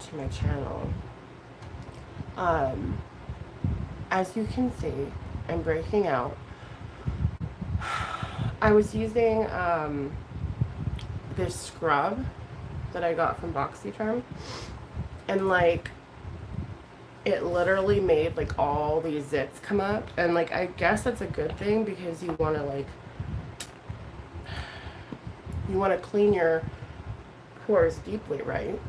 to my channel. As you can see, I'm breaking out. I was using this scrub that I got from BoxyCharm, and like it literally made like all these zits come up, and like I guess that's a good thing because you want to clean your pores deeply, right?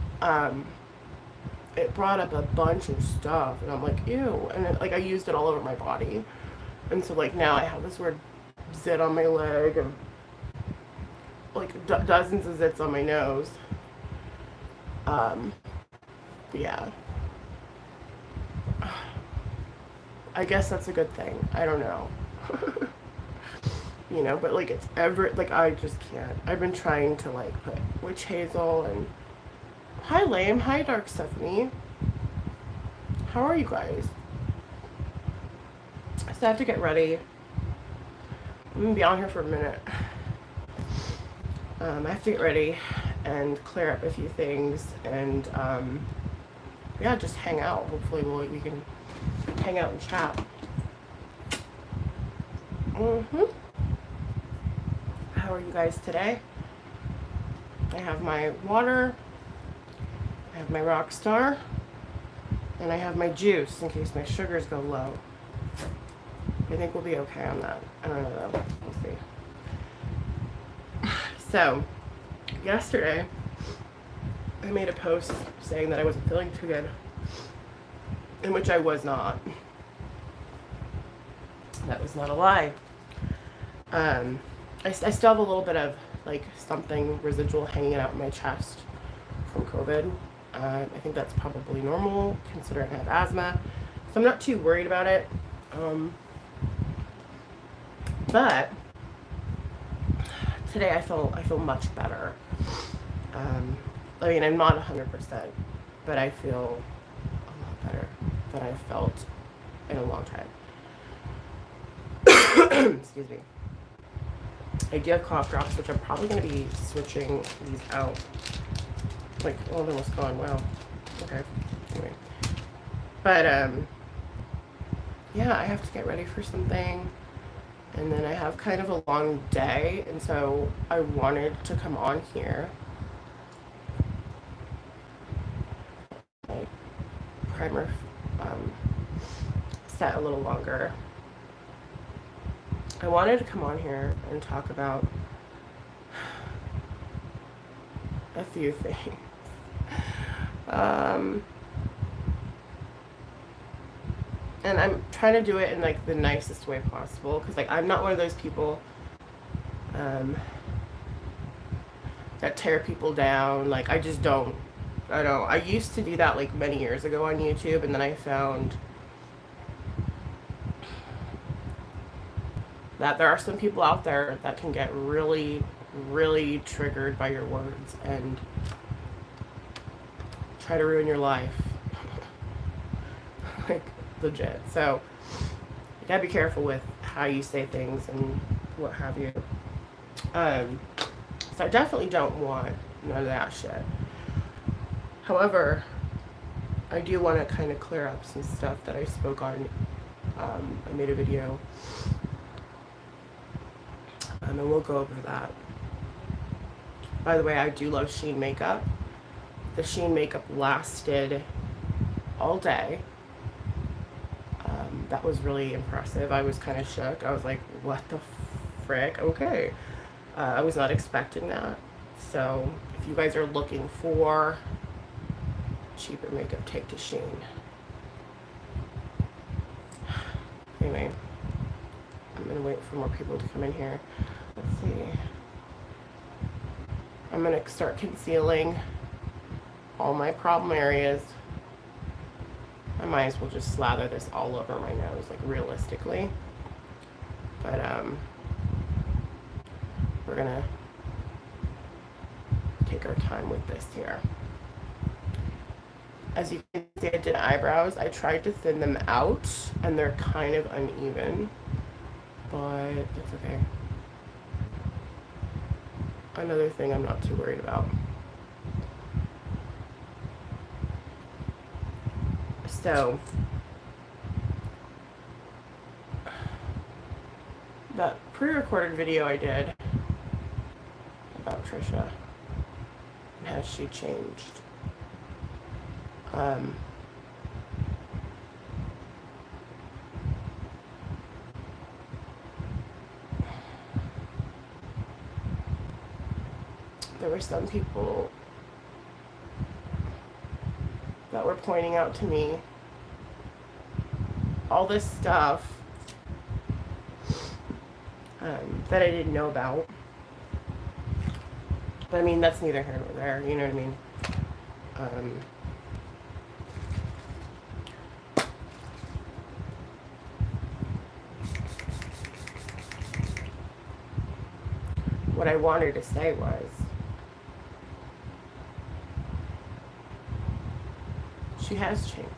It brought up a bunch of stuff, and I'm like, ew. And like I used it all over my body, and so like now I have this weird zit on my leg, and like dozens of zits on my nose. Yeah. I guess that's a good thing. I don't know. You know, but like it's ever like I just can't. I've been trying to like put witch hazel and hi Lame, hi Dark Stephanie. How are you guys? So I have to get ready. I'm gonna be on here for a minute. I have to get ready and clear up a few things, and yeah, just hang out. Hopefully we can hang out and chat. How are you guys today? I have my water, I have my Rockstar, and I have my juice in case my sugars go low. I think we'll be okay on that. I don't know though. We'll see. So, yesterday, I made a post saying that I wasn't feeling too good, in which I was not. That was not a lie. I still have a little bit of like something residual hanging out in my chest from COVID. I think that's probably normal considering I have asthma, so I'm not too worried about it. But today I feel much better. I mean, I'm not 100%, but I feel a lot better than I've felt in a long time. Excuse me. I do have cough drops, which I'm probably going to be switching these out. Like, oh, they're almost gone. Wow. Okay. Anyway. But, yeah, I have to get ready for something. And then I have kind of a long day. And so I wanted to come on here. My primer set a little longer. I wanted to come on here and talk about a few things. And I'm trying to do it in like the nicest way possible, because like I'm not one of those people that tear people down. Like I just don't. I used to do that like many years ago on YouTube, and then I found that there are some people out there that can get really, really triggered by your words and try to ruin your life. Like, legit. So, you gotta be careful with how you say things and what have you. So I definitely don't want none of that shit. However, I do want to kind of clear up some stuff that I spoke on. I made a video. And we'll go over that. By the way, I do love Sheen makeup. The Sheen makeup lasted all day. That was really impressive. I was kind of shook. I was like, what the frick? Okay. I was not expecting that. So if you guys are looking for cheaper makeup, take to Sheen. Anyway, I'm going to wait for more people to come in here. Let's see. I'm going to start concealing all my problem areas. I might as well just slather this all over my nose, like realistically. But we're going to take our time with this here. As you can see, I did eyebrows. I tried to thin them out, and they're kind of uneven, but that's okay. Another thing I'm not too worried about. So that pre-recorded video I did about Trisha and how she changed. There were some people that were pointing out to me all this stuff that I didn't know about. But I mean, that's neither here nor there, you know what I mean? What I wanted to say was, she has changed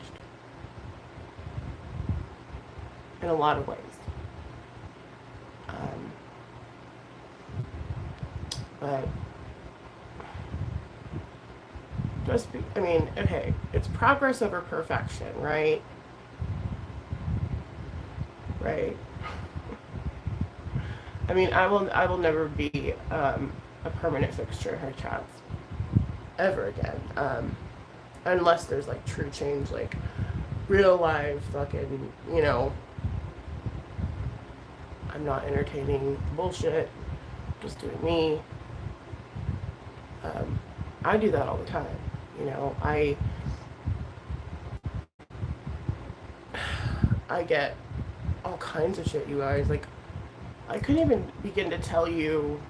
in a lot of ways. But just I mean, okay, it's progress over perfection, right? Right. I mean, I will never be a permanent fixture in her chats ever again, unless there's like true change, like real life fucking, you know, I'm not entertaining bullshit, just doing me. I do that all the time, you know. I get all kinds of shit, you guys. Like, I couldn't even begin to tell you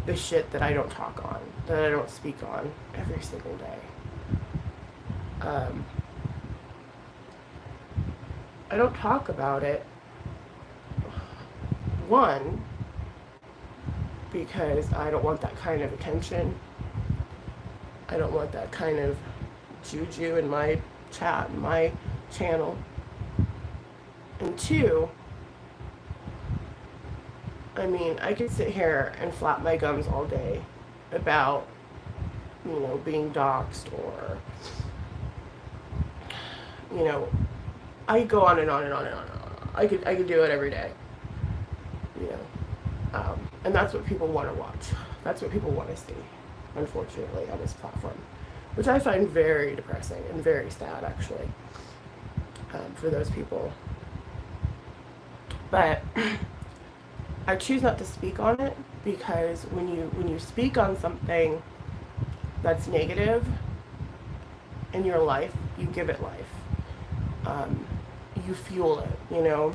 the shit that I don't talk on, that I don't speak on every single day. I don't talk about it. One, because I don't want that kind of attention. I don't want that kind of juju in my chat, in my channel. And two, I mean, I could sit here and flap my gums all day about, you know, being doxxed or, you know, I could go on and on and on and on and on. I could do it every day, you know. And that's what people want to watch. That's what people want to see, unfortunately, on this platform, which I find very depressing and very sad, actually, for those people. But I choose not to speak on it, because when you speak on something that's negative in your life, you give it life. You fuel it, you know.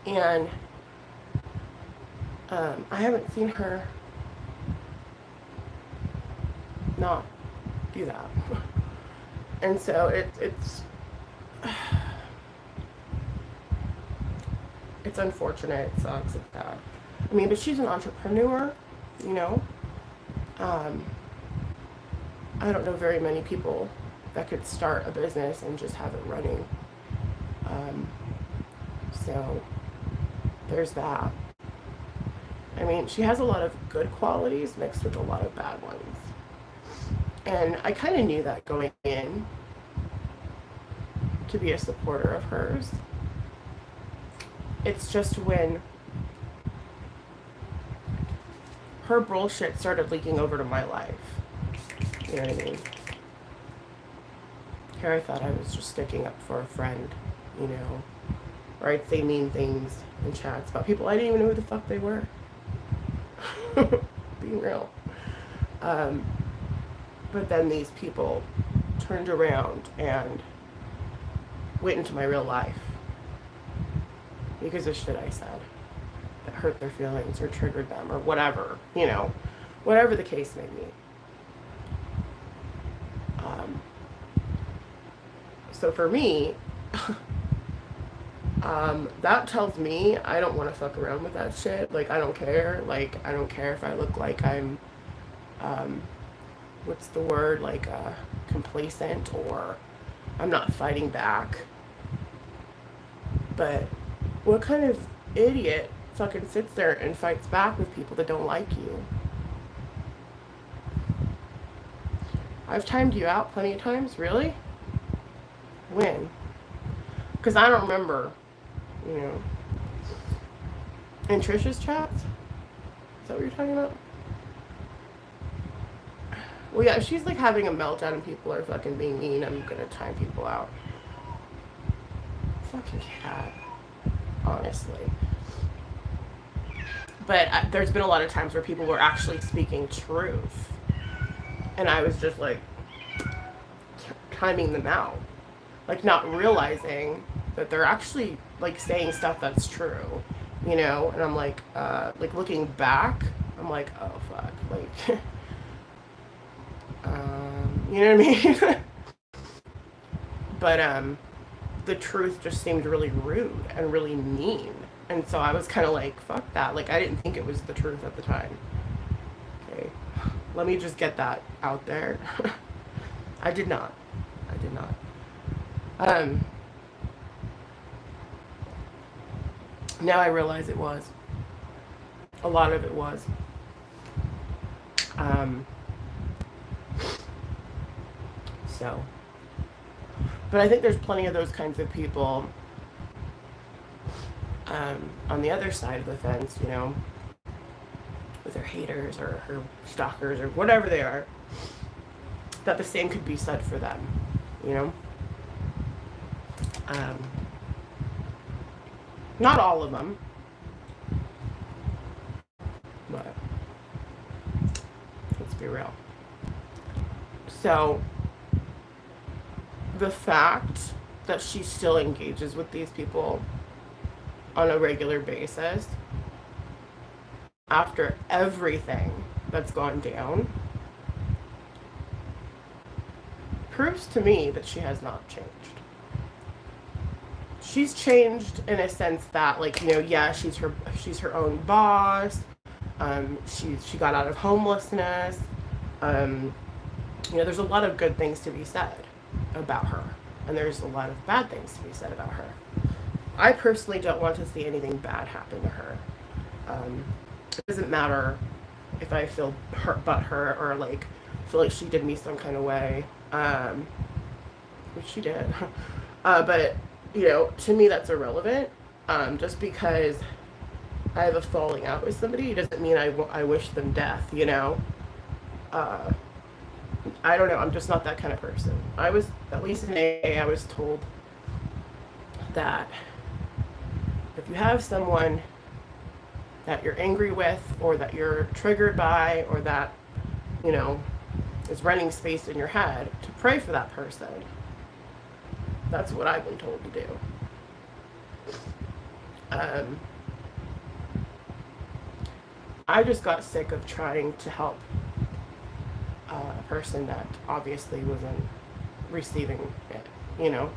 And I haven't seen her not do that. And so it's unfortunate, it sucks, it's bad. I mean, but she's an entrepreneur, you know. I don't know very many people that could start a business and just have it running. So there's that. I mean, she has a lot of good qualities mixed with a lot of bad ones. And I kind of knew that going in to be a supporter of hers. It's just when her bullshit started leaking over to my life. You know what I mean? Here I thought I was just sticking up for a friend, you know, or I'd say mean things in chats about people I didn't even know who the fuck they were. Being real. But then these people turned around and went into my real life because of shit I said that hurt their feelings or triggered them or whatever, you know, whatever the case may be. So for me, that tells me I don't want to fuck around with that shit. Like, I don't care. Like, I don't care if I look like I'm, what's the word? Like, complacent, or I'm not fighting back. But what kind of idiot fucking sits there and fights back with people that don't like you? I've timed you out plenty of times. Really? When? Because I don't remember, you know. In Trisha's chats? Is that what you're talking about? Well, yeah, if she's like having a meltdown and people are fucking being mean, I'm gonna time people out. Fucking cat. Honestly. But there's been a lot of times where people were actually speaking truth. And I was just like timing them out. Like not realizing that they're actually like saying stuff that's true. You know? And I'm like looking back, I'm like, oh fuck. Like you know what I mean? But the truth just seemed really rude and really mean. And so I was kind of like, fuck that. Like, I didn't think it was the truth at the time. Okay. Let me just get that out there. I did not. Now I realize it was. A lot of it was. So. But I think there's plenty of those kinds of people on the other side of the fence, you know, with their haters or her stalkers or whatever they are, that the same could be said for them, you know. Not all of them, but let's be real. So the fact that she still engages with these people on a regular basis after everything that's gone down proves to me that she has not changed. She's changed in a sense that, like, you know, yeah, she's her own boss. She got out of homelessness. You know, there's a lot of good things to be said about her, and there's a lot of bad things to be said about her. I personally don't want to see anything bad happen to her. It doesn't matter if I feel hurt or like feel like she did me some kind of way, which she did. But you know, to me that's irrelevant. Just because I have a falling out with somebody doesn't mean I wish them death. You know. I don't know. I'm just not that kind of person. I was, at least in AA, I was told that if you have someone that you're angry with or that you're triggered by or that, you know, is running space in your head, to pray for that person. That's what I've been told to do. I just got sick of trying to help a person that obviously wasn't receiving it, you know.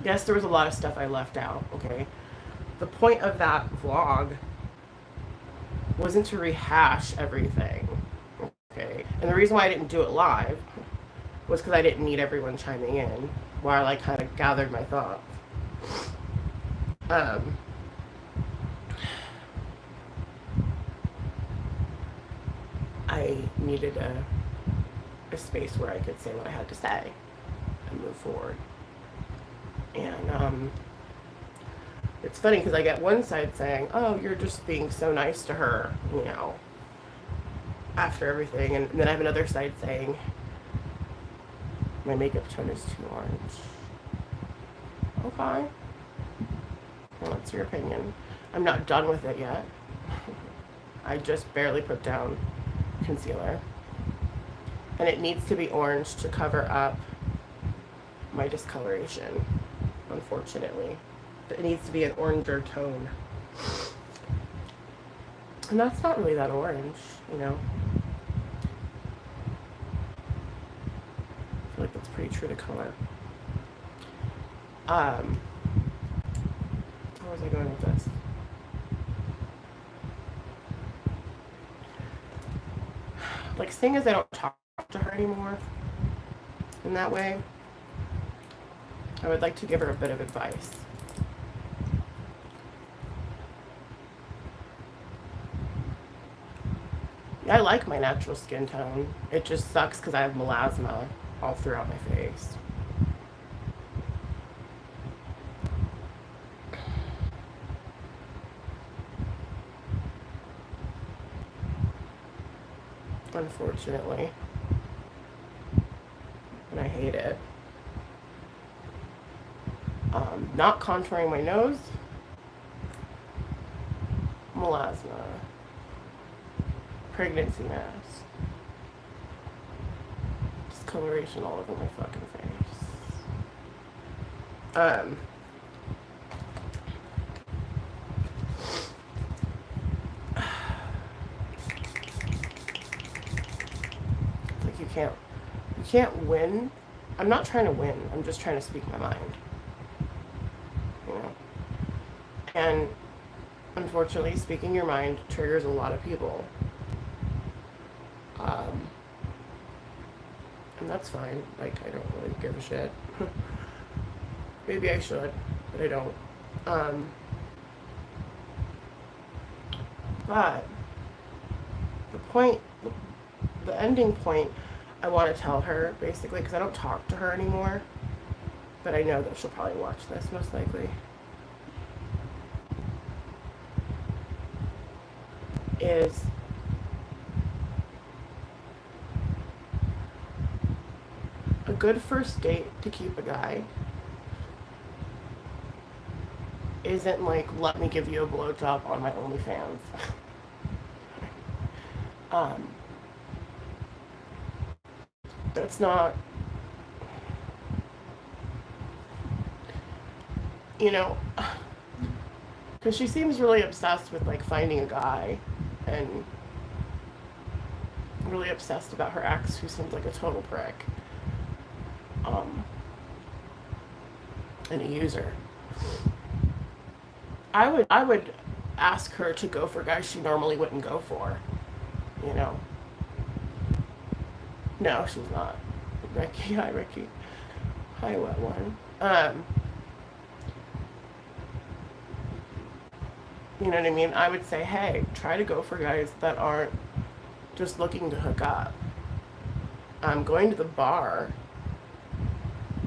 Yes, there was a lot of stuff I left out, okay? The point of that vlog wasn't to rehash everything, okay? And the reason why I didn't do it live was because I didn't need everyone chiming in while I kind of gathered my thoughts. I needed a space where I could say what I had to say and move forward. And it's funny because I get one side saying, oh, you're just being so nice to her, you know, after everything. And then I have another side saying, my makeup tone is too orange. Okay. Well, that's your opinion. I'm not done with it yet. I just barely put down concealer. And it needs to be orange to cover up my discoloration, unfortunately. It needs to be an oranger tone. And that's not really that orange, you know. I feel like that's pretty true to color. Where was I going with this? Like, seeing as I don't talk to her anymore in that way, I would like to give her a bit of advice. I like my natural skin tone. It just sucks because I have melasma all throughout my face. Unfortunately. And I hate it. Not contouring my nose. Melasma. Pregnancy mass. Discoloration all over my fucking face. Like you can't win. I'm not trying to win. I'm just trying to speak my mind. You know? And unfortunately, speaking your mind triggers a lot of people. And that's fine. Like, I don't really give a shit. Maybe I should, but I don't. But the ending point I want to tell her, basically, because I don't talk to her anymore, but I know that she'll probably watch this, most likely, is a good first date to keep a guy isn't like, let me give you a blowjob on my OnlyFans. That's not, you know, because she seems really obsessed with like finding a guy and really obsessed about her ex who seems like a total prick. And a user. I would ask her to go for guys she normally wouldn't go for. You know. No, she's not. Ricky, hi Ricky. Hi wet one. You know what I mean? I would say, hey, try to go for guys that aren't just looking to hook up. Going to the bar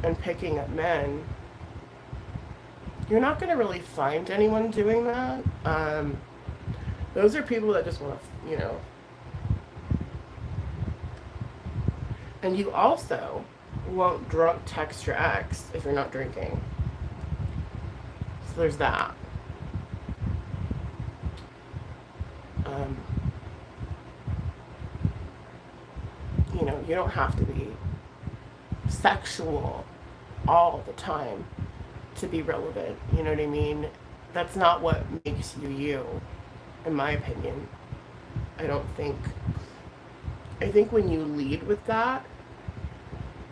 and picking up men, you're not going to really find anyone doing that. Those are people that just want to, you know. And you also won't drunk text your ex if you're not drinking. So there's that. You know, you don't have to be sexual all the time to be relevant. You know what I mean? That's not what makes you you, in my opinion. I think when you lead with that,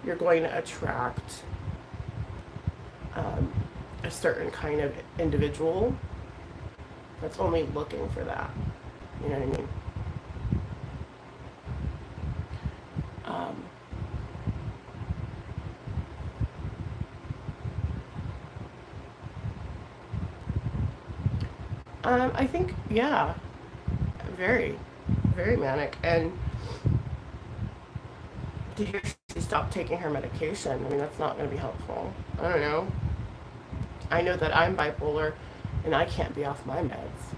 you're going to attract a certain kind of individual that's only looking for that. You know what I mean? I think, yeah, very, very manic. And did you stop taking her medication? I mean, that's not going to be helpful. I don't know. I know that I'm bipolar and I can't be off my meds.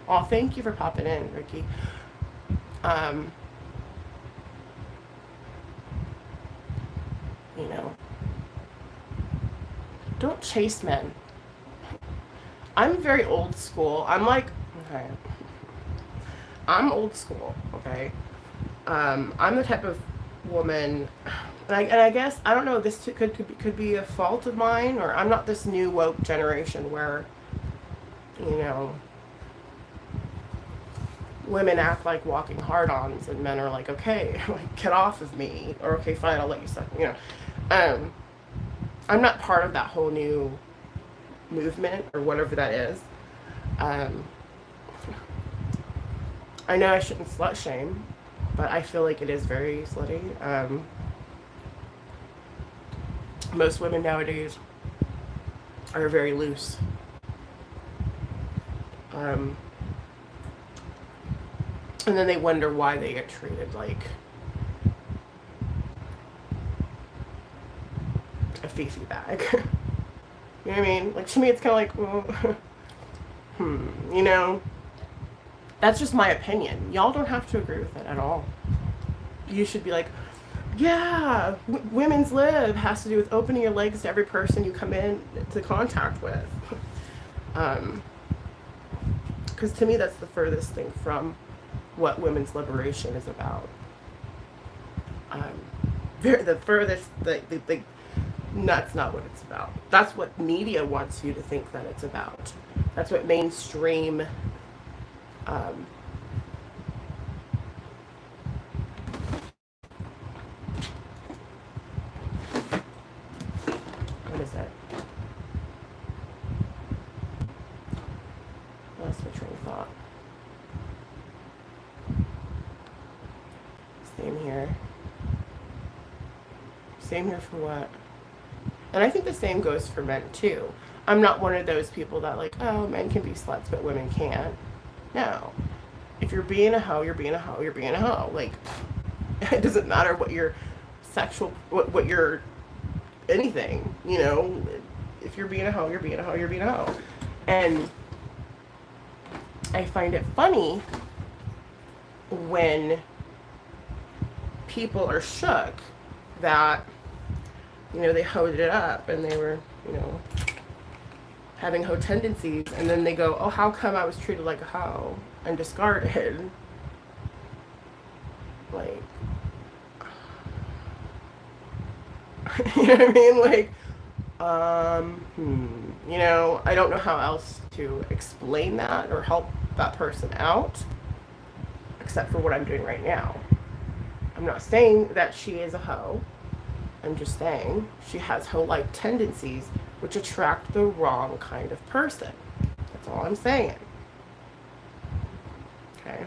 Oh, thank you for popping in, Ricky. You know, don't chase men. I'm very old school. I'm like, okay, I'm old school, okay? I'm the type of woman, and I guess, I don't know, this could be a fault of mine, or I'm not this new woke generation where, you know, women act like walking hard-ons, and men are like, okay, like, get off of me, or okay, fine, I'll let you suck, you know. I'm not part of that whole new movement, or whatever that is. I know I shouldn't slut shame, but I feel like it is very slutty. Most women nowadays are very loose. And then they wonder why they get treated like a fifi bag. You know what I mean? Like, to me, it's kind of like, well, you know? That's just my opinion. Y'all don't have to agree with it at all. You should be like, yeah, women's lib has to do with opening your legs to every person you come in to contact with. Because to me, that's the furthest thing from what women's liberation is about. The furthest, that's not what it's about. That's what media wants you to think that it's about. That's what mainstream what is that? Lost my train of thought. Same here. Same here for what? And I think the same goes for men too. I'm not one of those people that like, oh, men can be sluts, but women can't. No. If you're being a hoe, you're being a hoe, you're being a hoe. Like, it doesn't matter what your sexual, what your anything, you know. If you're being a hoe, you're being a hoe, you're being a hoe. And I find it funny when people are shook that, you know, they hoed it up and they were, you know, having hoe tendencies, and then they go, oh, how come I was treated like a hoe and discarded? Like, you know what I mean? Like, you know, I don't know how else to explain that or help that person out, except for what I'm doing right now. I'm not saying that she is a hoe. I'm just saying she has hoe-like tendencies which attract the wrong kind of person. That's all I'm saying. Okay?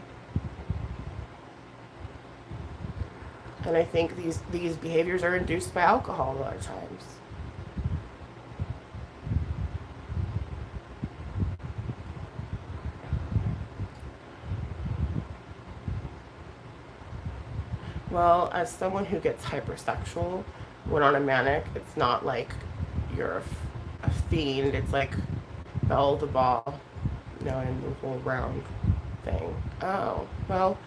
And I think these behaviors are induced by alcohol a lot of times. Well, as someone who gets hypersexual when on a manic, it's not like you're a fiend. It's like bell the ball, you know, and the whole round thing. Oh, well,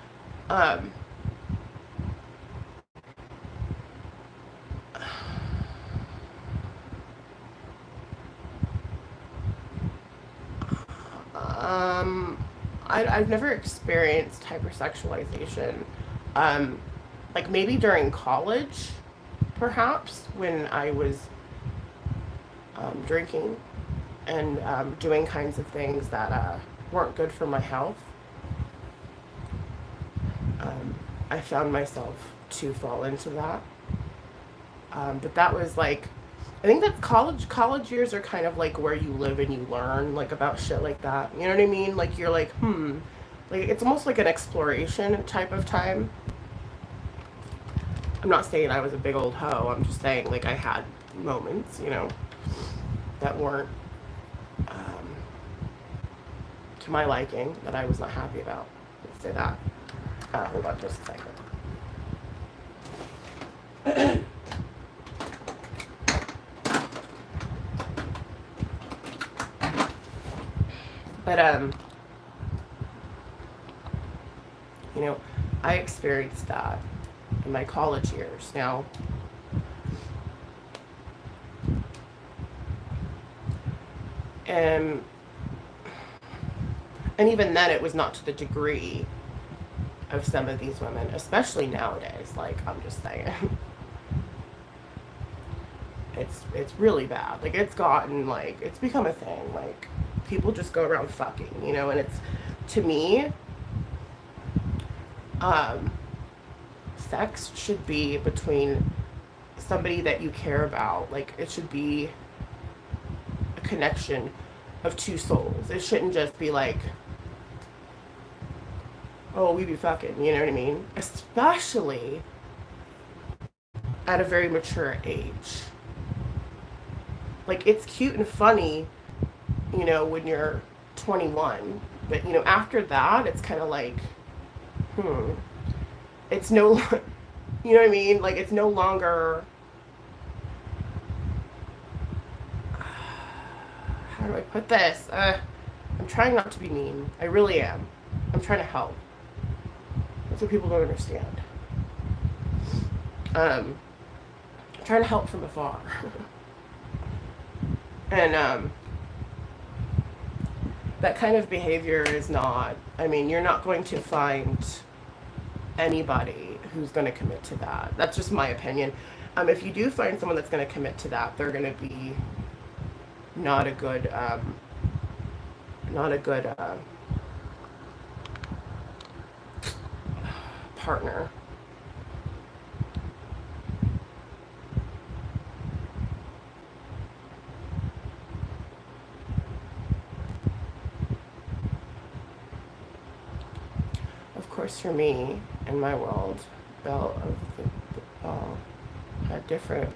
I've never experienced hypersexualization. Like maybe during college, perhaps, when I was drinking and doing kinds of things that weren't good for my health. I found myself to fall into that. But that was like, I think that's college. College years are kind of like where you live and you learn like about shit like that. You know what I mean? Like you're like, like it's almost like an exploration type of time. I'm not saying I was a big old hoe. I'm just saying like I had moments, you know, that weren't to my liking, that I was not happy about. Let's say that. Hold on just a second. But you know, I experienced that in my college years. Now, and even then, it was not to the degree of some of these women, especially nowadays. Like, I'm just saying, it's really bad. Like, it's gotten like it's become a thing. Like, people just go around fucking, you know. And it's, to me, sex should be between somebody that you care about. Like, it should be a connection of two souls. It shouldn't just be like, oh, we be fucking, you know what I mean? Especially at a very mature age. Like, it's cute and funny, you know, when you're 21. But, you know, after that, it's kind of like, It's no, you know what I mean? Like, it's no longer, how do I put this? I'm trying not to be mean. I really am. I'm trying to help. That's what people don't understand. I'm trying to help from afar. And that kind of behavior is not, I mean, you're not going to find anybody who's going to commit to that. That's just my opinion. If you do find someone that's going to commit to that, they're going to be not a good, partner. Of course, for me, in my world, Belle of the Ball had different.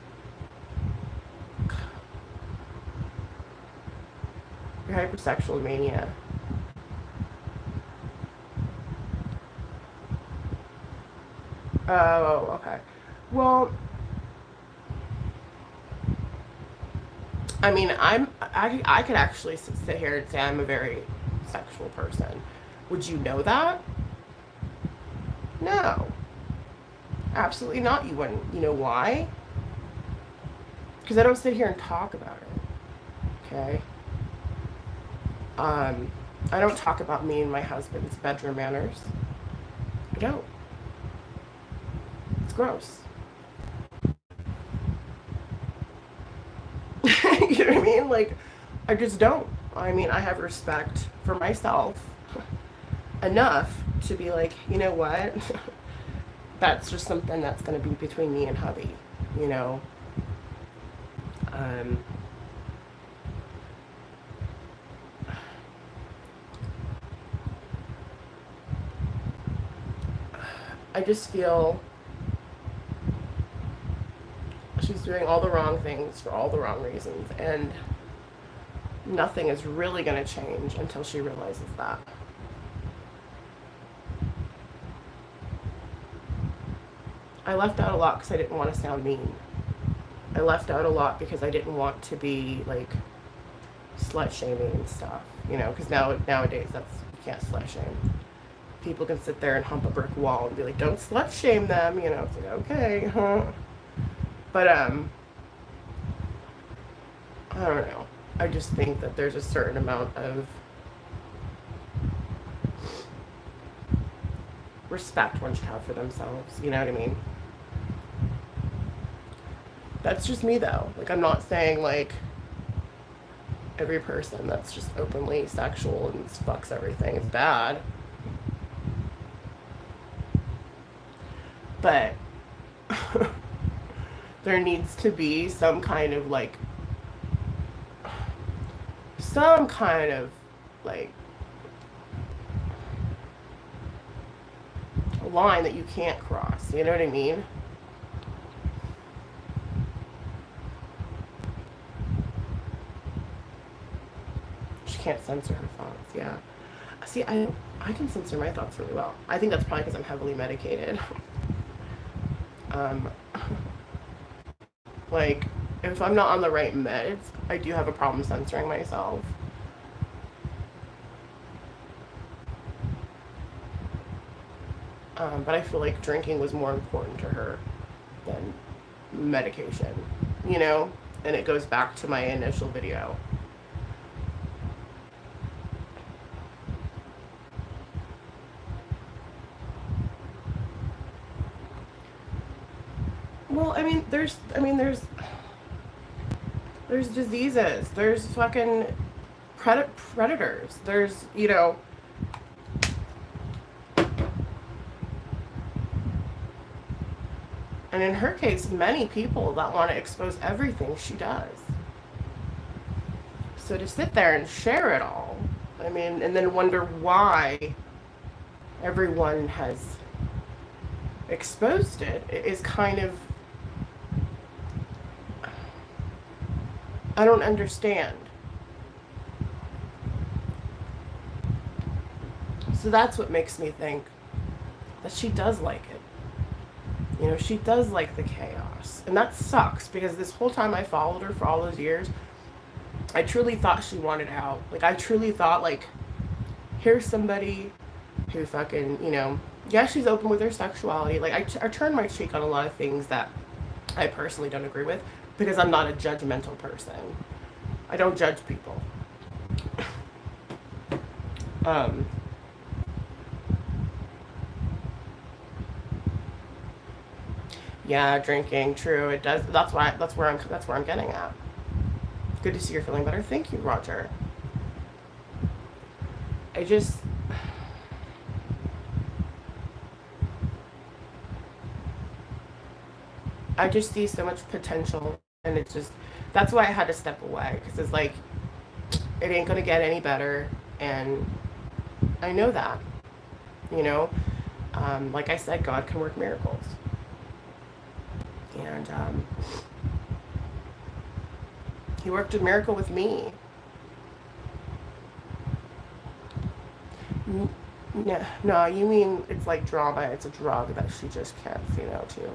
Your hypersexual mania. Oh, okay. Well, I mean, I could actually sit here and say I'm a very sexual person. Would you know that? No, absolutely not. You wouldn't. You know why? Because I don't sit here and talk about it. Okay. I don't talk about me and my husband's bedroom manners. I don't. It's gross. You know what I mean? Like, I just don't. I mean, I have respect for myself enough to be like, you know what? That's just something that's going to be between me and hubby, you know? Um, I just feel she's doing all the wrong things for all the wrong reasons, and nothing is really going to change until she realizes that. I left out a lot because I didn't want to sound mean. I left out a lot because I didn't want to be like slut shaming and stuff, you know, because nowadays you can't slut shame. People can sit there and hump a brick wall and be like, don't slut shame them, you know. It's like, okay, huh? But I don't know. I just think that there's a certain amount of respect one should have for themselves, you know what I mean? That's just me though. Like, I'm not saying like every person that's just openly sexual and fucks everything is bad. But there needs to be some kind of like a line that you can't cross. You know what I mean? She can't censor her thoughts. Yeah. See, I can censor my thoughts really well. I think that's probably because I'm heavily medicated. um, like, if I'm not on the right meds, I do have a problem censoring myself. But I feel like drinking was more important to her than medication, you know? And it goes back to my initial video. Well, there's diseases. There's fucking predators. There's, you know, and in her case, many people that want to expose everything she does. So to sit there and share it all, I mean, and then wonder why everyone has exposed it is kind of, I don't understand. So that's what makes me think that she does like it. You know, she does like the chaos. And that sucks because this whole time I followed her for all those years, I truly thought she wanted out. Like, I truly thought, like, here's somebody who fucking, you know, yeah, she's open with her sexuality. Like, I turn my cheek on a lot of things that I personally don't agree with because I'm not a judgmental person. I don't judge people. Yeah, drinking, true. It does. That's where I'm getting at. Good to see you're feeling better. Thank you, Roger. I just see so much potential, and it's just that's why I had to step away because it's like it ain't gonna get any better, and I know that, you know. Like I said, God can work miracles, and He worked a miracle with me. No, you mean it's like drama. It's a drug that she just can't say no to.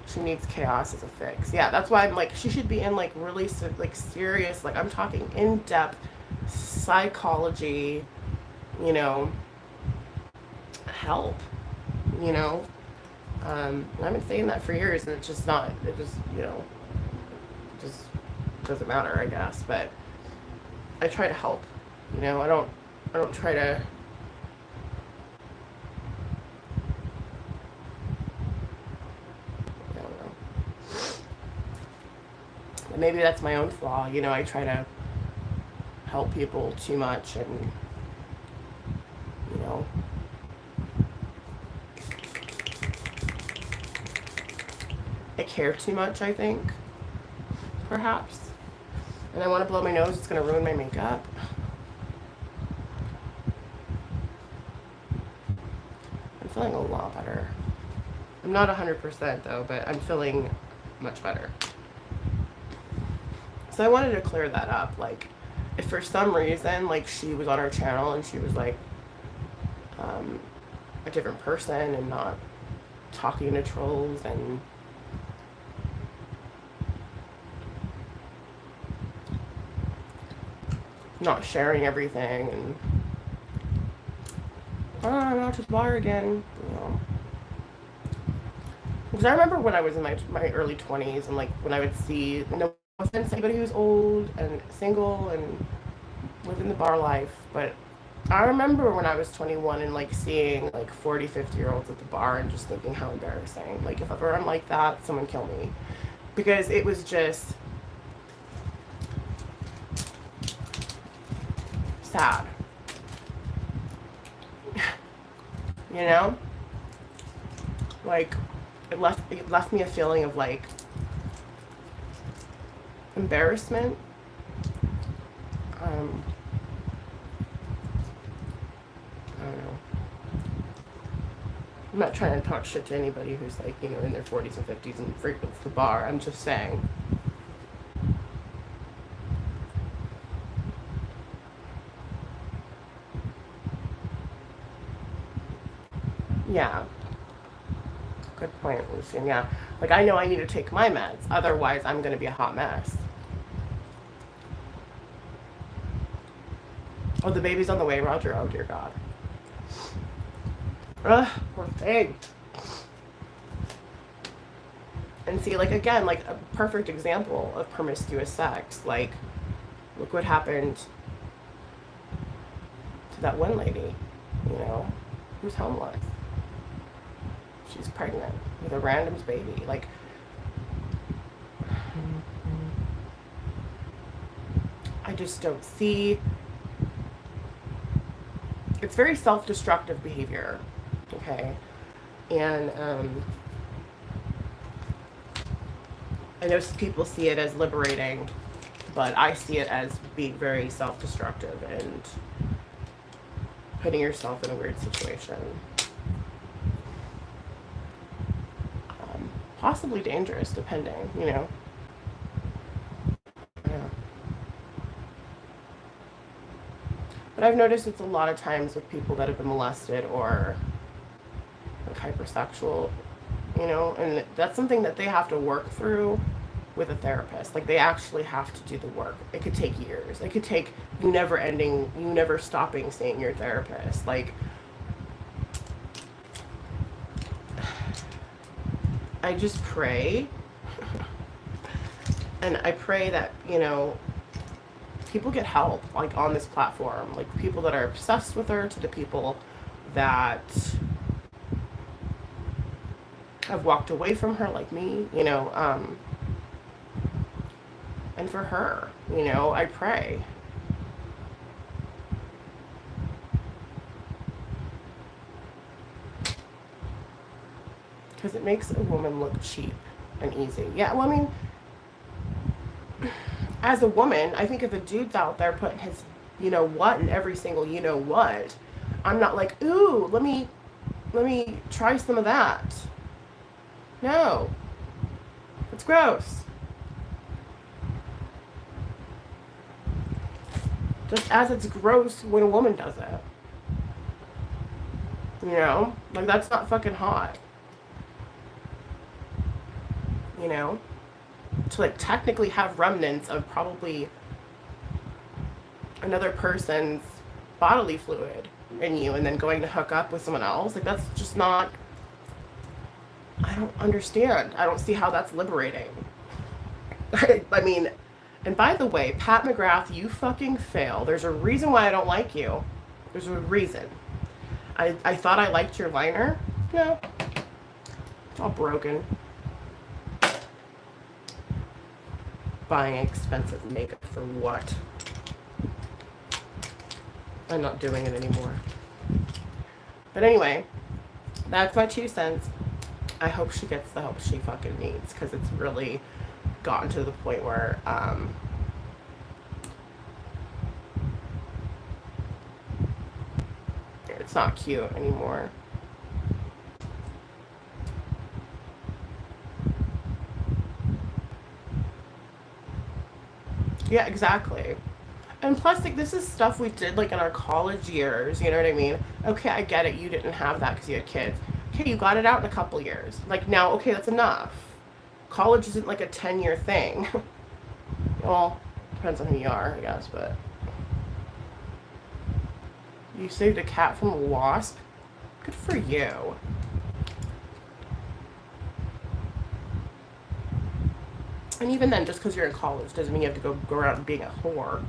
She needs chaos as a fix. Yeah, that's why I'm like, she should be in like really like serious, like I'm talking in-depth psychology, you know, help, you know. I've been saying that for years, and it's just not. It just, you know, just doesn't matter, I guess. But I try to help. You know, I don't try to. I don't know. And maybe that's my own flaw. You know, I try to help people too much, and you know. I care too much, I think, perhaps. And I want to blow my nose, it's going to ruin my makeup. I'm feeling a lot better. I'm not 100% though, but I'm feeling much better. So I wanted to clear that up. Like, if for some reason, like, she was on our channel and she was like a different person and not talking to trolls and not sharing everything, and I'm out to the bar again, you know. Because I remember when I was in my early 20s, and like when I would see, no offense to anybody who's old and single and living the bar life, but I remember when I was 21 and like seeing like 40, 50-year-olds at the bar and just thinking how embarrassing. Like, if ever I'm like that, someone kill me. Because it was just sad. You know? Like, it left me a feeling of like embarrassment. I don't know. I'm not trying to talk shit to anybody who's like, you know, in their 40s and 50s and frequents the bar. I'm just saying. Yeah. Good point, Lucian. Yeah. Like, I know I need to take my meds. Otherwise, I'm going to be a hot mess. Oh, the baby's on the way, Roger. Oh, dear God. Ugh, poor thing. And see, like, again, like, a perfect example of promiscuous sex. Like, look what happened to that one lady, you know, who's homeless. She's pregnant with a random's baby. Like, I just don't see. It's very self-destructive behavior, okay? And I know people see it as liberating, but I see it as being very self-destructive and putting yourself in a weird situation. Possibly dangerous, depending, you know. Yeah. But I've noticed it's a lot of times with people that have been molested or like hypersexual, you know, and that's something that they have to work through with a therapist. Like they actually have to do the work. It could take years. It could take you never stopping seeing your therapist. Like I just pray, and I pray that, you know, people get help, like on this platform, like people that are obsessed with her to the people that have walked away from her, like me, you know, and for her, you know, I pray. Because it makes a woman look cheap and easy. Yeah, well, I mean, as a woman, I think if a dude's out there putting his, you know what, in every single, you know what, I'm not like, ooh, let me try some of that. No, it's gross. Just as it's gross when a woman does it. You know, like that's not fucking hot. You know, to like technically have remnants of probably another person's bodily fluid in you and then going to hook up with someone else, like that's just not, I don't understand. I don't see how that's liberating. I mean, and by the way, Pat McGrath, you fucking fail. There's a reason why I don't like you. There's a reason. I thought I liked your liner. No. It's all broken. Buying expensive makeup for what? I'm not doing it anymore. But anyway, that's my 2 cents. I hope she gets the help she fucking needs, because it's really gotten to the point where it's not cute anymore. Yeah, exactly. And plus, like, this is stuff we did, like, in our college years, you know what I mean? Okay, I get it, you didn't have that because you had kids. Okay, you got it out in a couple years. Like, now, okay, that's enough. College isn't, like, a 10-year thing. Well, depends on who you are, I guess, but... You saved a cat from a wasp? Good for you. And even then, just because you're in college doesn't mean you have to go around being a whore.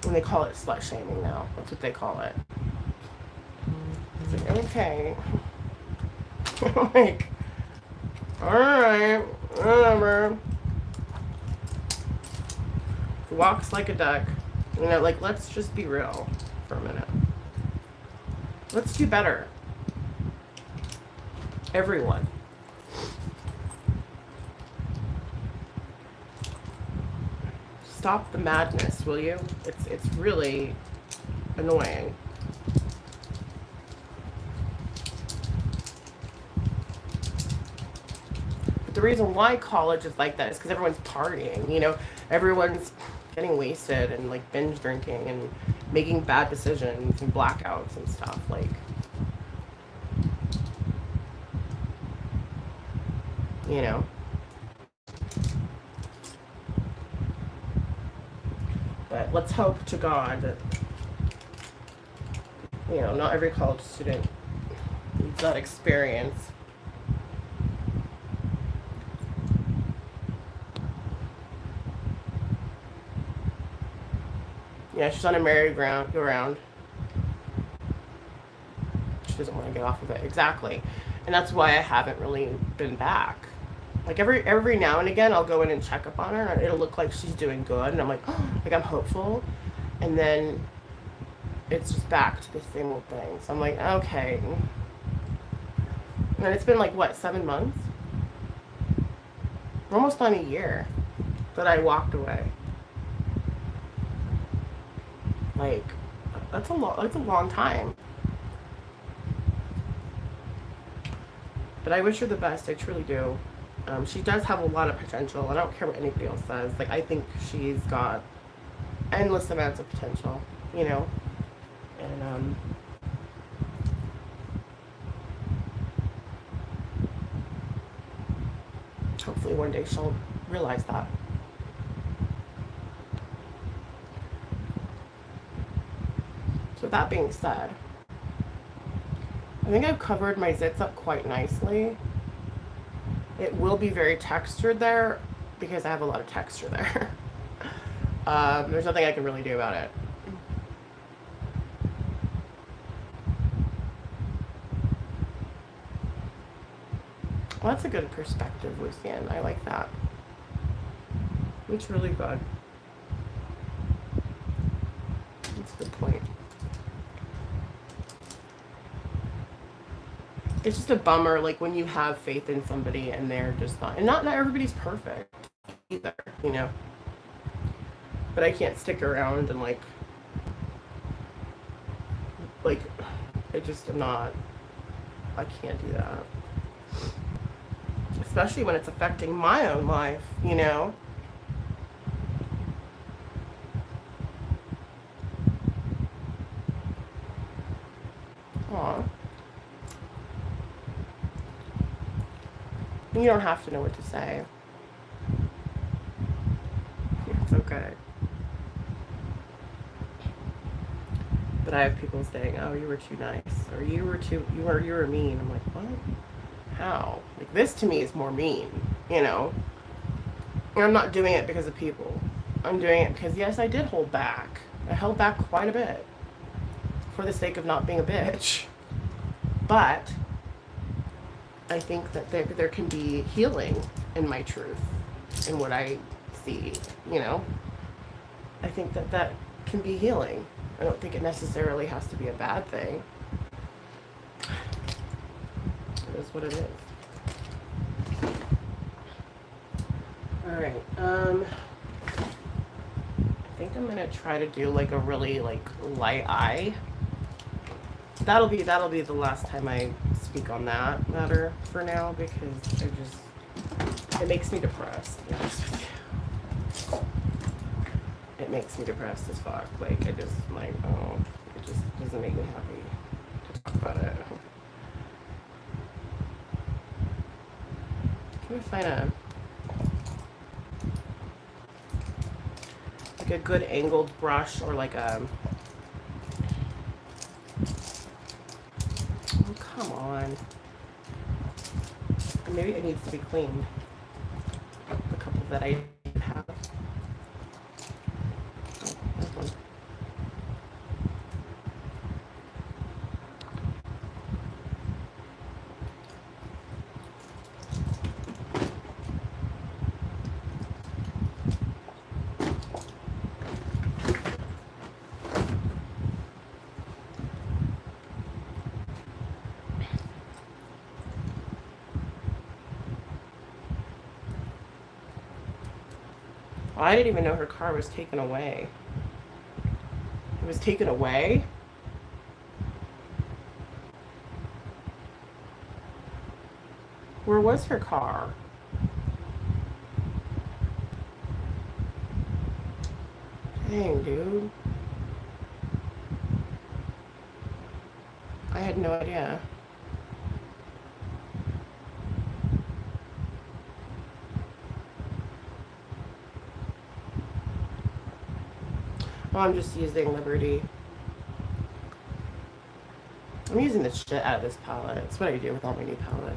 And they call it slut shaming now. That's what they call it. It's like, okay. Like, alright, whatever. Walks like a duck. You know, like, let's just be real for a minute. Let's do better. Everyone. Stop the madness, will you? It's really annoying. But the reason why college is like that is because everyone's partying, you know? Everyone's getting wasted and, like, binge drinking and making bad decisions and blackouts and stuff, like... You know? But let's hope to God that, you know, not every college student needs that experience. Yeah, she's on a merry-go-round. She doesn't want to get off of it. Exactly. And that's why I haven't really been back. Like, every now and again, I'll go in and check up on her, and it'll look like she's doing good, and I'm like, oh, like, I'm hopeful. And then it's just back to the same old thing. So I'm like, okay. And it's been, like, what, 7 months? We're almost on a year that I walked away. Like, that's a long time. But I wish her the best, I truly do. She does have a lot of potential. I don't care what anybody else says. Like, I think she's got endless amounts of potential, you know? And hopefully one day she'll realize that. So that being said, I think I've covered my zits up quite nicely. It will be very textured there because I have a lot of texture there. There's nothing I can really do about it. Well, that's a good perspective, Lucian. I like that. It's really good. That's a good point. It's just a bummer, like, when you have faith in somebody and they're just not, and not everybody's perfect either, you know? But I can't stick around and, like, I just am not, I can't do that. Especially when it's affecting my own life, you know? Aw. You don't have to know what to say. It's okay. But I have people saying, "Oh, you were too nice," or "You were mean." I'm like, what? How? Like, this to me is more mean, you know? And I'm not doing it because of people. I'm doing it because, yes, I did hold back. I held back quite a bit for the sake of not being a bitch. But I think that there can be healing in my truth, in what I see, you know? I think that can be healing. I don't think it necessarily has to be a bad thing. It is what it is. Alright, I think I'm gonna try to do like a really like light eye. That'll be the last time I speak on that matter for now, because it makes me depressed, to be honest with you. It makes me depressed as fuck. Like, it just doesn't make me happy to talk about it. Can we find a good angled brush, or like a, oh, come on. Maybe it needs to be cleaned. The couple that I have. Oh, there's one. Oh, I didn't even know her car was taken away. It was taken away? Where was her car? Dang, dude. I had no idea. Oh, I'm just using Liberty. I'm using the shit out of this palette. It's what I do with all my new palettes.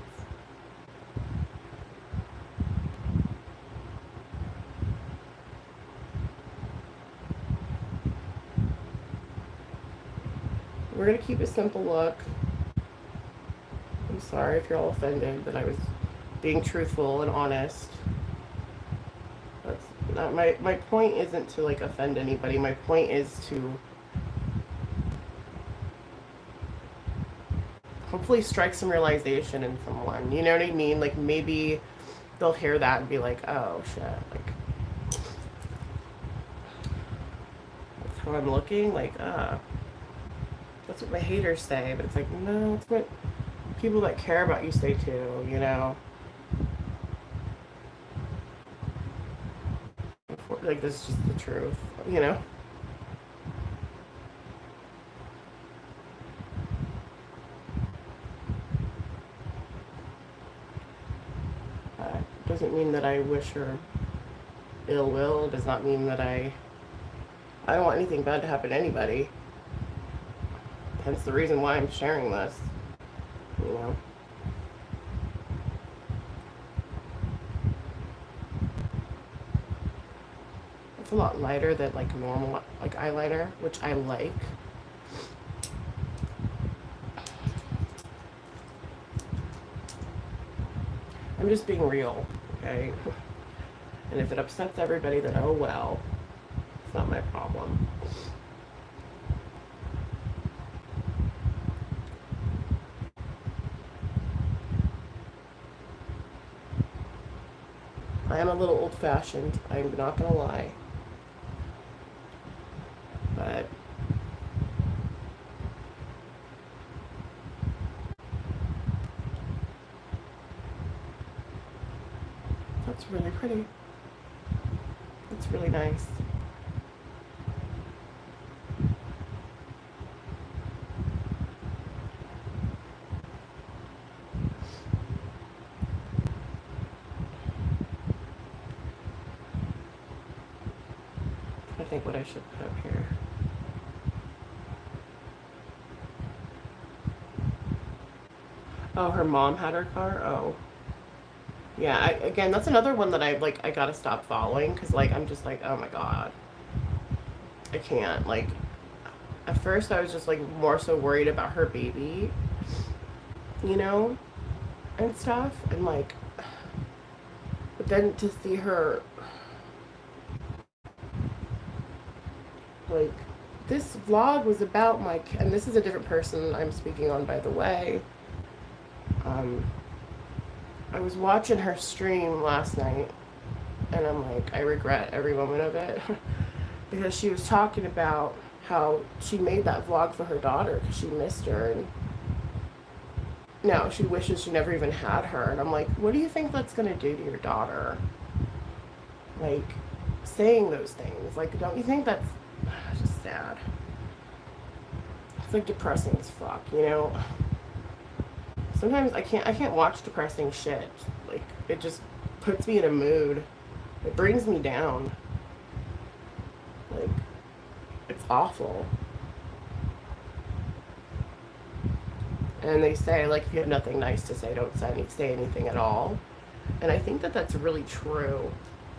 We're going to keep a simple look. I'm sorry if you're all offended, but I was being truthful and honest. That's not my point isn't to like offend anybody. My point is to hopefully strike some realization in someone. You know what I mean? Like, maybe they'll hear that and be like, oh shit, like, that's how I'm looking? Like, that's what my haters say, but it's like, no, it's what people that care about you say too, you know? Like, this is just the truth, you know? Doesn't mean that I wish her ill will. Does not mean that I don't want anything bad to happen to anybody. Hence the reason why I'm sharing this. You know. It's a lot lighter than like normal like eyeliner, which I like. I'm just being real, okay? And if it upsets everybody, then oh well. It's not my problem. I am a little old-fashioned, I'm not gonna lie. But that's really pretty. It's really nice. I think what I should put up here. Oh, her mom had her car? Oh. Yeah, again, that's another one that I gotta stop following because, like, I'm just like, oh my god. I can't. Like, at first I was just, like, more so worried about her baby, you know, and stuff. And, like, but then to see her, like, this vlog was about and this is a different person I'm speaking on, by the way. I was watching her stream last night, and I'm like, I regret every moment of it because she was talking about how she made that vlog for her daughter because she missed her, and now she wishes she never even had her. And I'm like, what do you think that's gonna do to your daughter? Like, saying those things, like, don't you think that's just sad? It's like depressing as fuck, you know. Sometimes I can't watch depressing shit. Like, it just puts me in a mood. It brings me down. Like, it's awful. And they say, like, if you have nothing nice to say, don't say anything at all. And I think that that's really true.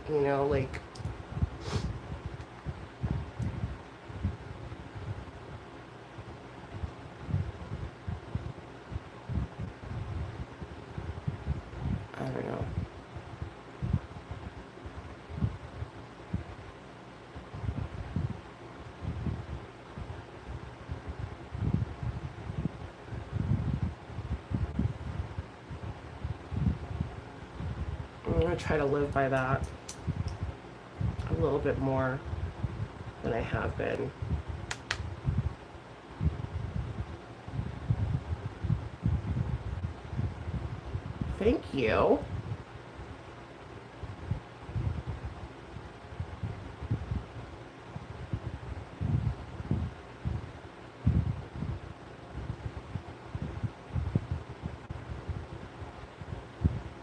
You know, like, I don't know. I'm gonna try to live by that a little bit more than I have been. Thank you.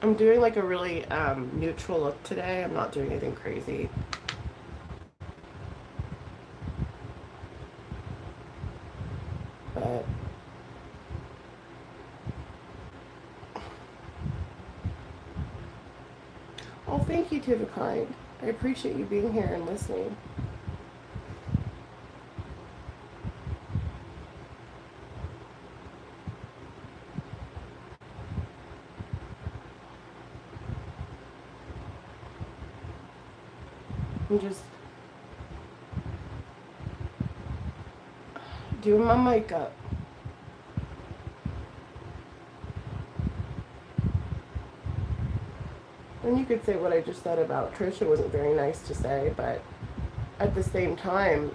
I'm doing like a really neutral look today. I'm not doing anything crazy. But oh, thank you to the kind. I appreciate you being here and listening. I'm just doing my makeup. And you could say what I just said about Trisha wasn't very nice to say, but at the same time,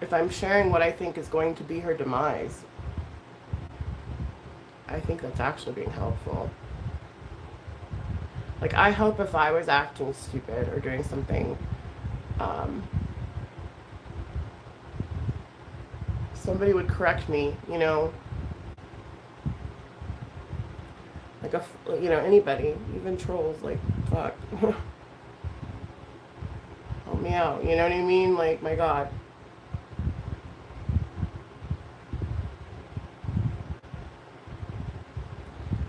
if I'm sharing what I think is going to be her demise, I think that's actually being helpful. Like, I hope if I was acting stupid or doing something, somebody would correct me, you know? Like, like you know, anybody, even trolls, like, fuck. Help me out, you know what I mean? Like, my God.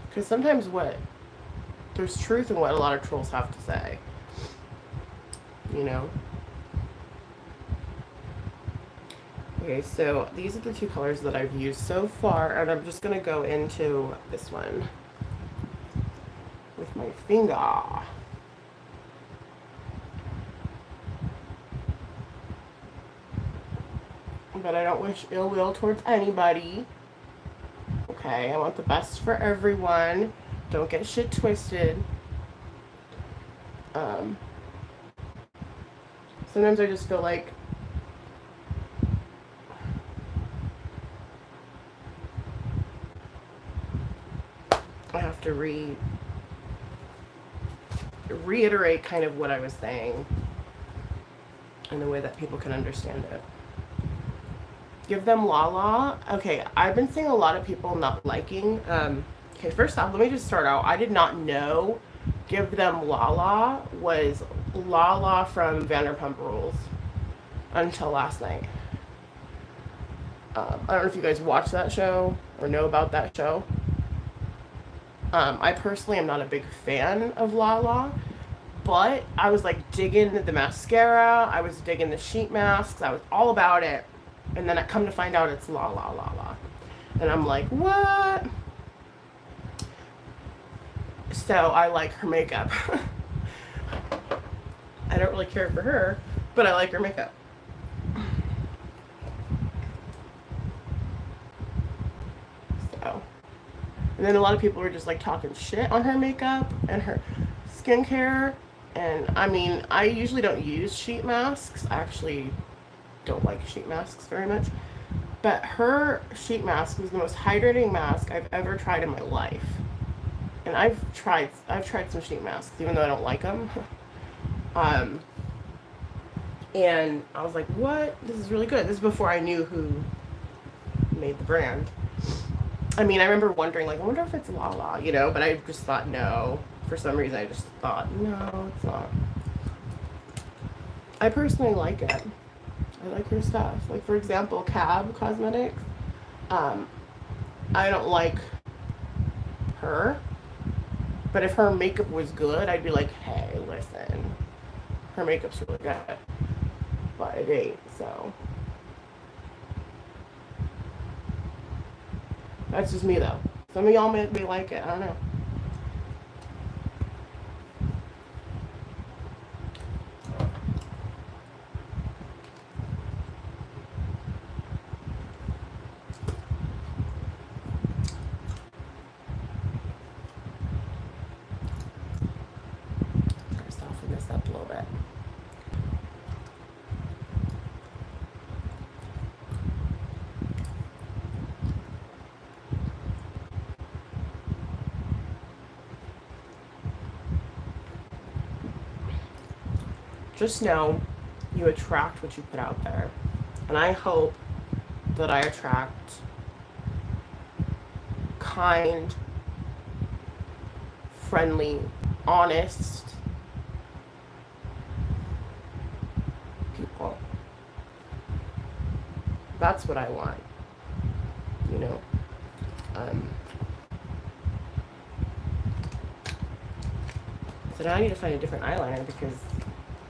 Because sometimes there's truth in what a lot of trolls have to say, you know? Okay, so these are the two colors that I've used so far, and I'm just going to go into this one with my finger. But I don't wish ill will towards anybody. Okay, I want the best for everyone. Don't get shit twisted. Sometimes I just feel like I have to reiterate kind of what I was saying in a way that people can understand it. Give them la. Okay, I've been seeing a lot of people not liking. Okay, first off, let me just start out. I did not know Give Them la was La from Vanderpump Rules until last night. I don't know if you guys watch that show or know about that show. I personally am not a big fan of La, but I was like digging the mascara. I was digging the sheet masks. I was all about it. And then I come to find out it's La. And I'm like, what? So I like her makeup. I don't really care for her, but I like her makeup. So, and then a lot of people were just like talking shit on her makeup and her skincare. And I mean, I usually don't use sheet masks. I actually don't like sheet masks very much. But her sheet mask was the most hydrating mask I've ever tried in my life. And I've tried some sheet masks, even though I don't like them. And I was like, what? This is really good. This is before I knew who made the brand. I mean, I remember wondering, like, I wonder if it's La, you know, but I just thought no. For some reason, I just thought, no, it's not. I personally like it. I like her stuff. Like, for example, Cab Cosmetics. I don't like her. But if her makeup was good, I'd be like, hey, listen. Her makeup's really good. But it ain't, so. That's just me, though. Some of y'all may like it. I don't know. Just know you attract what you put out there. And I hope that I attract kind, friendly, honest people. That's what I want, you know. So now I need to find a different eyeliner because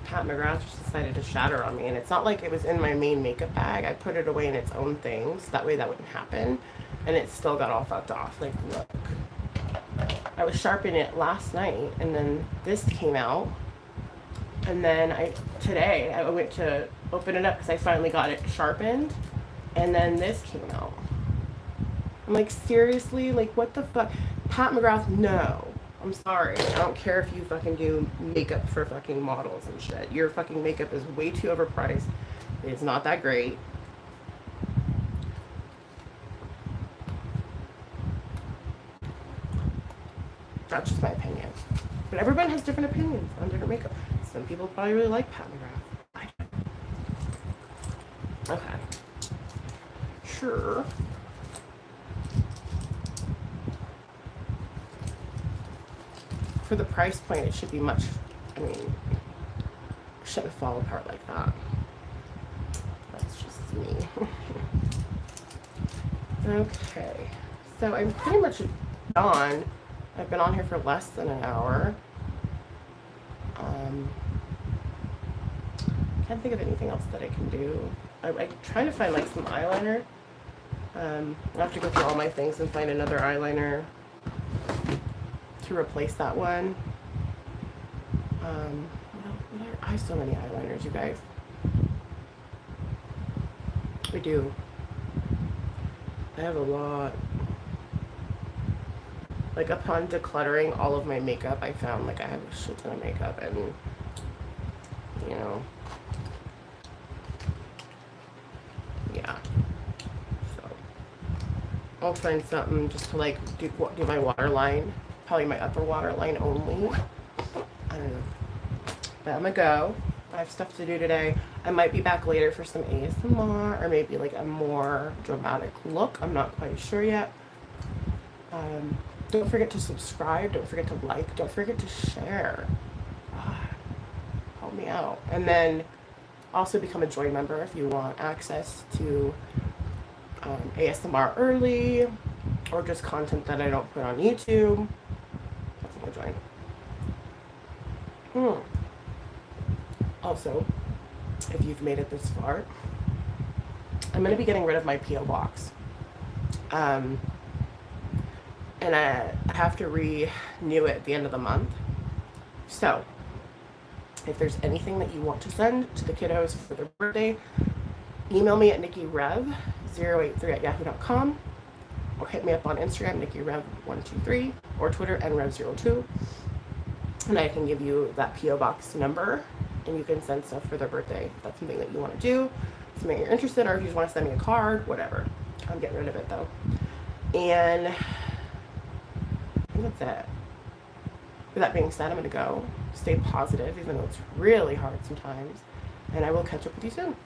Pat McGrath just decided to shatter on me, and it's not like it was in my main makeup bag. I put it away in its own thing, so that way that wouldn't happen, and it still got all fucked off. Like, look. I was sharpening it last night, and then this came out, and then today I went to open it up because I finally got it sharpened, and then this came out. I'm like, seriously? Like, what the fuck? Pat McGrath, no. I'm sorry. I don't care if you fucking do makeup for fucking models and shit. Your fucking makeup is way too overpriced. It's not that great. That's just my opinion. But everyone has different opinions on different makeup. Some people probably really like Pat McGrath. I don't. Okay. Sure. for the price point, it should be much, I mean, it shouldn't fall apart like that. That's just me. Okay, so I'm pretty much done. I've been on here for less than an hour. Can't think of anything else that I can do. I'm trying to find like some eyeliner. I'll have to go through all my things and find another eyeliner to replace that one. I have so many eyeliners, you guys. I do. I have a lot. Like, upon decluttering all of my makeup, I found like I have a shit ton of makeup, and you know, yeah. So I'll find something just to like do my waterline, probably my upper waterline only. I don't know, but I'm gonna go. I have stuff to do today. I might be back later for some ASMR or maybe like a more dramatic look. I'm not quite sure yet. Don't forget to subscribe. Don't forget to like. Don't forget to share. Help me out. And then also become a join member if you want access to ASMR early or just content that I don't put on YouTube. That's a join. Also, if you've made it this far, I'm going to be getting rid of my P.O. box. And I have to renew it at the end of the month. So, if there's anything that you want to send to the kiddos for their birthday, email me at nikkirev083@yahoo.com or hit me up on Instagram, nikkirev123, or Twitter, nrev02. And I can give you that P.O. box number, and you can send stuff for their birthday. If that's something that you want to do, something you're interested in, or if you just want to send me a card, whatever. I'm getting rid of it though. And I think that's it. With that being said, I'm going to go. Stay positive, even though it's really hard sometimes. And I will catch up with you soon.